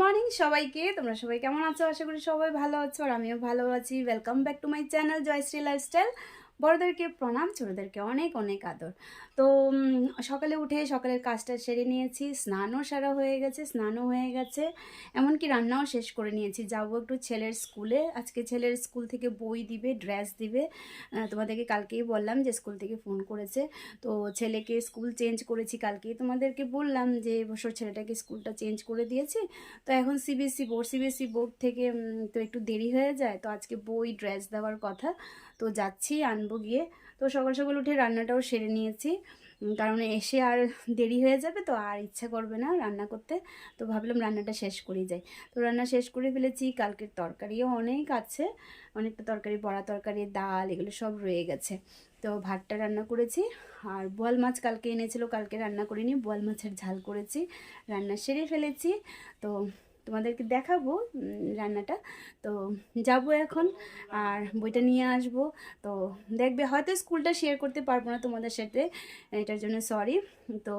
Morning সবাইকে। তোমরা সবাই কেমন আছো? আশা করি সবাই ভালো আছো আর আমিও ভালো আছি। Welcome back to my channel Jayashree lifestyle. বড়দেরকে প্রণাম, ছোটদেরকে অনেক অনেক আদর। তো সকালে উঠে সকালের কাজটা সেরে নিয়েছি, স্নানও সারা হয়ে গেছে, স্নানও হয়ে গেছে, এমনকি রান্নাও শেষ করে নিয়েছি। যাবো একটু ছেলের স্কুলে। আজকে ছেলের স্কুল থেকে বই দিবে, ড্রেস দিবে। তোমাদেরকে কালকেই বললাম যে স্কুল থেকে ফোন করেছে, তো ছেলেকে স্কুল চেঞ্জ করেছি কালকেই তোমাদেরকে বললাম যে এবছর ছেলেটাকে স্কুলটা চেঞ্জ করে দিয়েছি। তো এখন সিবিএসসি বোর্ড থেকে তো একটু দেরি হয়ে যায়, তো আজকে বই ড্রেস দেওয়ার কথা, তো যাচ্ছি আনবো গিয়ে। তো সকাল সকাল উঠে রান্নাটাও সেরে নিয়েছি, কারণ এসে আর দেরি হয়ে যাবে, তো আর ইচ্ছা করবে না রান্না করতে। তো ভাবলাম রান্নাটা শেষ করেই যাই। তো রান্না শেষ করে ফেলেছি। কালকের তরকারিও অনেক আছে, অনেকটা তরকারি, বড়া তরকারি, ডাল, এগুলো সব রয়ে গেছে। তো ভাতটা রান্না করেছি। আর বোয়াল মাছ কালকে এনেছিল, কালকে রান্না করিনি, বোয়াল মাছের ঝাল করেছি, রান্না সেরে ফেলেছি। তো তোমাদেরকে দেখাবো রান্নাটা। তো যাব এখন আর বইটা নিয়ে আসব। তো দেখবে হয়তো স্কুলটা শেয়ার করতে পারবো না তোমাদের সাথে, এটার জন্য সরি। তো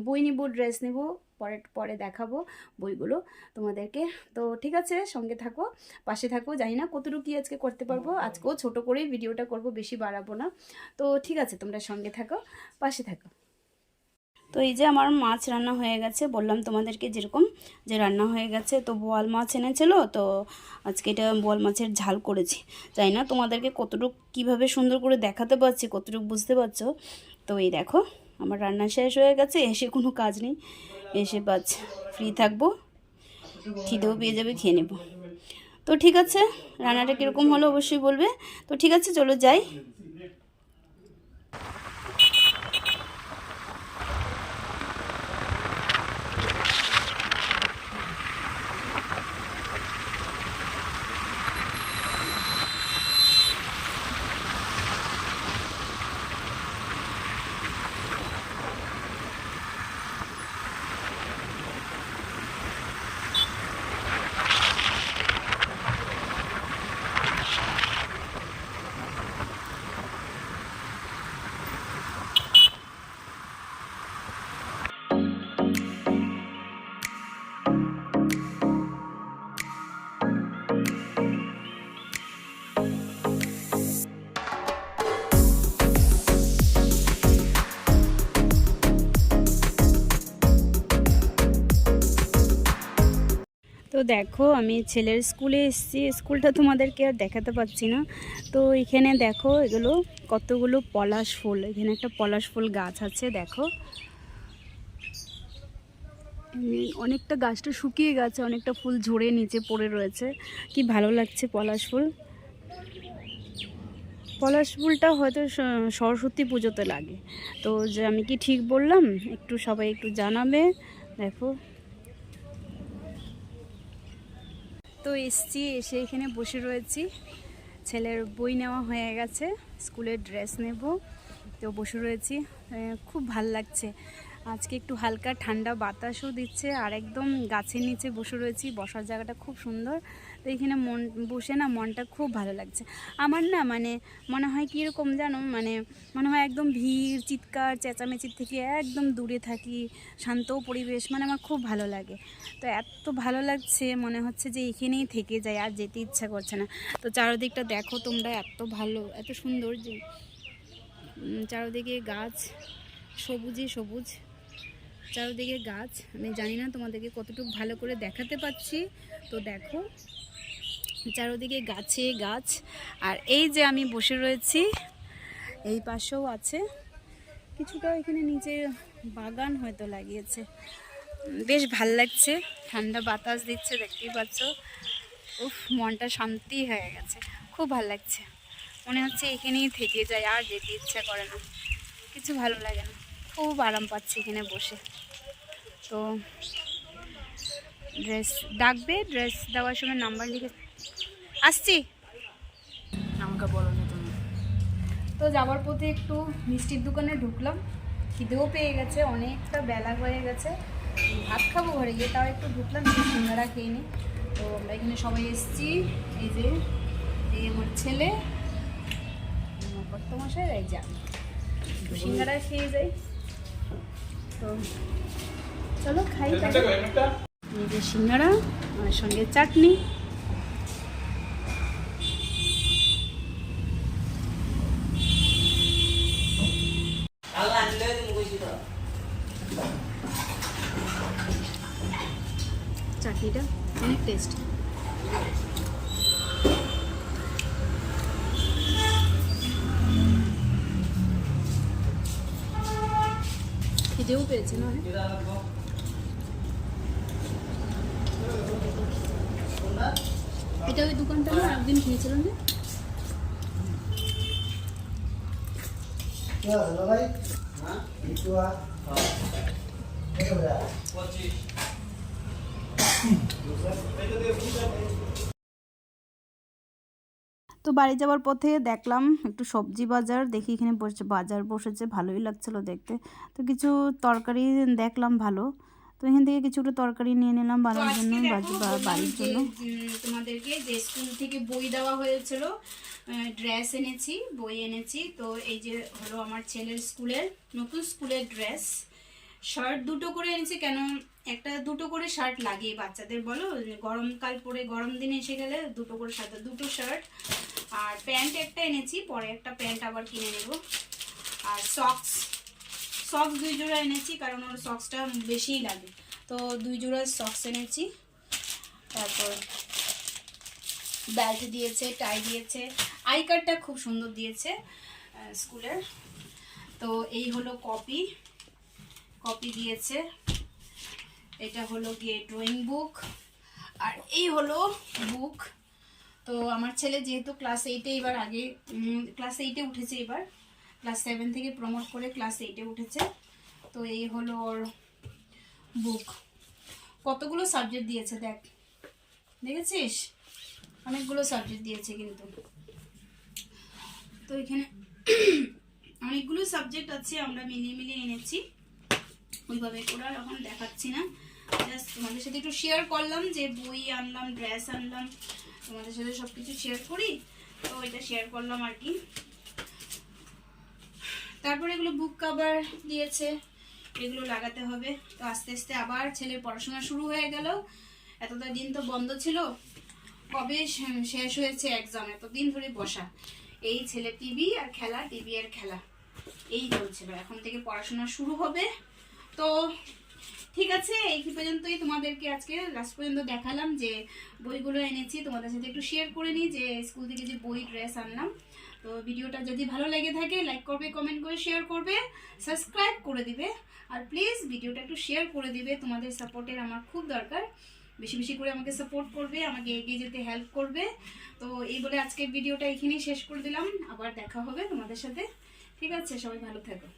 বই নিব, ড্রেস নেব, পরে পরে দেখাবো বইগুলো তোমাদেরকে। তো ঠিক আছে, সঙ্গে থাকো, পাশে থাকো। জানি না কতটুকু কি আজকে করতে পারবো, আজকেও ছোট করেই ভিডিওটা করব, বেশি বাড়াবো না। তো ঠিক আছে, তোমরা সঙ্গে থাকো, পাশে থাকো। তো এই যে আমার মাছ রান্না হয়ে গেছে, বললাম তোমাদেরকে যেরকম যে রান্না হয়ে গেছে। তো বোয়াল মাছ এনেছিল, তো আজকে এটা বোয়াল মাছের ঝাল করেছি। জানি না তোমাদেরকে কতটুকু কীভাবে সুন্দর করে দেখাতে পারছি, কতটুকু বুঝতে পারছো। তো এই দেখো আমার রান্না শেষ হয়ে গেছে, এসে কোনো কাজ নেই, এসে বাস ফ্রি থাকবো, খিদেও পেয়ে যাবে, খেয়ে নেব। তো ঠিক আছে, রান্নাটা কীরকম হলো অবশ্যই বলবে। তো ঠিক আছে, চলো যাই। তো দেখো আমি ছেলের স্কুলে এসেছি, স্কুলটা তোমাদেরকে আর দেখাতে পাচ্ছি না। তো এখানে দেখো এগুলো কতগুলো পলাশ ফুল, এখানে একটা পলাশ ফুল গাছ আছে দেখো, অনেকটা গাছটা শুকিয়ে গেছে, অনেকটা ফুল ঝরে নিচে পড়ে রয়েছে, কি ভালো লাগছে পলাশ ফুল। পলাশ ফুলটা হয়তো সরস্বতী পুজোতে লাগে। তো যে আমি কি ঠিক বললাম, একটু সবাই একটু জানাবে। দেখো, তো এসছি, এসে এখানে বসে রয়েছি, ছেলের বই নেওয়া হয়ে গেছে, স্কুলের ড্রেস নেব, তো বসে রয়েছি। খুব ভাল লাগছে আজকে, একটু হালকা ঠান্ডা বাতাসও দিচ্ছে, আর একদম গাছের নিচে বসে রয়েছি, বসার জায়গাটা খুব সুন্দর। তো এখানে বসে না মনটা খুব ভালো লাগছে আমার। না মানে মনে হয় কীরকম জানো, মানে মনে হয় একদম ভিড়, চিৎকার চেঁচামেচির থেকে একদম দূরে থাকি, শান্ত পরিবেশ, মানে আমার খুব ভালো লাগে। তো এত ভালো লাগছে, মনে হচ্ছে যে এখানেই থেকে যায়, আর যেতে ইচ্ছা করছে না। তো চারদিকটা দেখো তোমরা, এত ভালো, এত সুন্দর যে চারদিকে গাছ, সবুজই সবুজ, চারদিকে গাছ। আমি জানি না তোমাদেরকে কতটুকু ভালো করে দেখাতে পাচ্ছি। তো দেখো চারদিকে গাছে গাছ, আর এই যে আমি বসে রয়েছি, এই পাশেও আছে কিছুটা, এখানে নিচে বাগান হয়তো লাগিয়েছে, বেশ ভাল লাগছে, ঠান্ডা বাতাস দিচ্ছে, দেখতেই পাচ্ছ। উফ, মনটা শান্তি হয়ে গেছে, খুব ভাল লাগছে, মনে হচ্ছে এখানেই থেকে যায়, আর যেতে ইচ্ছা করে না, কিছু ভালো লাগে না, খুব আরাম পাচ্ছি এখানে বসে। তো ড্রেস ডাকবে, ড্রেস দেওয়ার সময় নাম্বার লিখে আসছি, আমাকে বলো না তুমি। তো যাওয়ার পথে একটু মিষ্টির দোকানে ঢুকলাম, খিদেও পেয়ে গেছে, অনেকটা বেলা হয়ে গেছে, ভাত খাবো ঘরে গিয়ে, তাও একটু ঢুকলাম, একটু সিঙ্গারা খেয়ে নিই। তো আমরা এখানে সবাই এসেছি, এই যে এই আমার ছেলে, আমার কর্তমশাই, এই যে আমি, একটু সিঙ্গারা খেয়ে যাই। তো চলো খাই। এই যে সিঙ্গারা আর সঙ্গে চাটনি। চাটনিটা অনেক টেস্ট। খিদেও পেয়েছে না? এটা ওই দোকানটা না একদিন খেয়েছিলাম যে। তো বাড়ি যাওয়ার পথে দেখলাম একটু সবজি বাজার, দেখি এখানে বাজার বসেছে, ভালোই লাগছিল দেখতে। তো কিছু তরকারি দেখলাম ভালো, তো এখান থেকে কিছুটা তরকারি নিয়ে নিলাম বানানোর জন্য, বাড়ির জন্য। তোমাদেরকে যে স্কুল থেকে বই দেওয়া হয়েছিল, ড্রেস এনেছি, বই এনেছি। তো এই যে হলো আমার ছেলের স্কুলের নতুন স্কুলের ড্রেস। শার্ট দুটো করে এনেছি, কেন একটা দুটো করে শার্ট লাগে বাচ্চাদের, বলো গরমকাল পরে গরম দিনে এসে গেলে দুটো করে শার্ট, দুটো শার্ট। আর প্যান্ট একটা এনেছি, পরে একটা প্যান্ট আবার কিনে নেব। আর সক্স 2 জোড়া এনেছি, কারণ ওর সক্সটা বেশিই লাগে, তো 2 জোড়া সক্স এনেছি। তারপর বেল্ট দিয়েছে, টাই দিয়েছে, আই কার্ডটা খুব সুন্দর দিয়েছে স্কুলের। তো এই হলো কপি দিয়েছে, এটা হলো গিয়ে ড্রয়িং বুক, আর এই হলো বুক। তো আমার ছেলে যেহেতু ক্লাস 8-এ, এবার আগে ক্লাস 8-এ উঠেছে, এবার ক্লাস 7 থেকে প্রমোট করে ক্লাস 8-এ উঠেছে। তো এই হলো ওর বুক। কতগুলো সাবজেক্ট দিয়েছে দেখ, দেখেছিস? অনেকগুলো সাবজেক্ট দিয়েছে কিন্তু। তো এখানে অনেকগুলো সাবজেক্ট আছে, আমরা মিলিয়ে এনেছি, ওইভাবে করে এখন দেখাচ্ছি না, জাস্ট তোমাদের সাথে একটু শেয়ার করলাম যে বই আনলাম, ড্রেস আনলাম, তোমাদের সাথে সব কিছু শেয়ার করি, তো এটা শেয়ার করলাম আর কি। তারপরে এগুলো বুক কভার দিয়েছে, এগুলো লাগাতে হবে। তো আস্তে আস্তে আবার ছেলের পড়াশোনা শুরু হয়ে গেল। এতটা দিন তো বন্ধ ছিল, কবে শেষ হয়েছে এক্সাম, এতদিন ধরে বসা, এই ছেলে টিভি আর খেলা এই চলছিল। এখন থেকে পড়াশোনা শুরু হবে। তো ঠিক আছে, এই পর্যন্তই তোমাদেরকে আজকে লাস্ট পর্যন্ত দেখালাম যে বইগুলো এনেছি, তোমাদের সাথে একটু শেয়ার করে নিই যে স্কুল থেকে যে বই ড্রেস আনলাম। তো ভিডিওটা যদি ভালো লেগে থাকে লাইক করবে, কমেন্ট করে শেয়ার করবে, সাবস্ক্রাইব করে দিবে, আর প্লিজ ভিডিওটা একটু শেয়ার করে দিবে। তোমাদের সাপোর্টের আমার খুব দরকার, বেশি বেশি করে আমাকে সাপোর্ট করবে, আমাকে এগিয়ে যেতে হেল্প করবে। তো এই বলে আজকের ভিডিওটা এখানেই শেষ করে দিলাম, আবার দেখা হবে তোমাদের সাথে। ঠিক আছে, সবাই ভালো থাকো।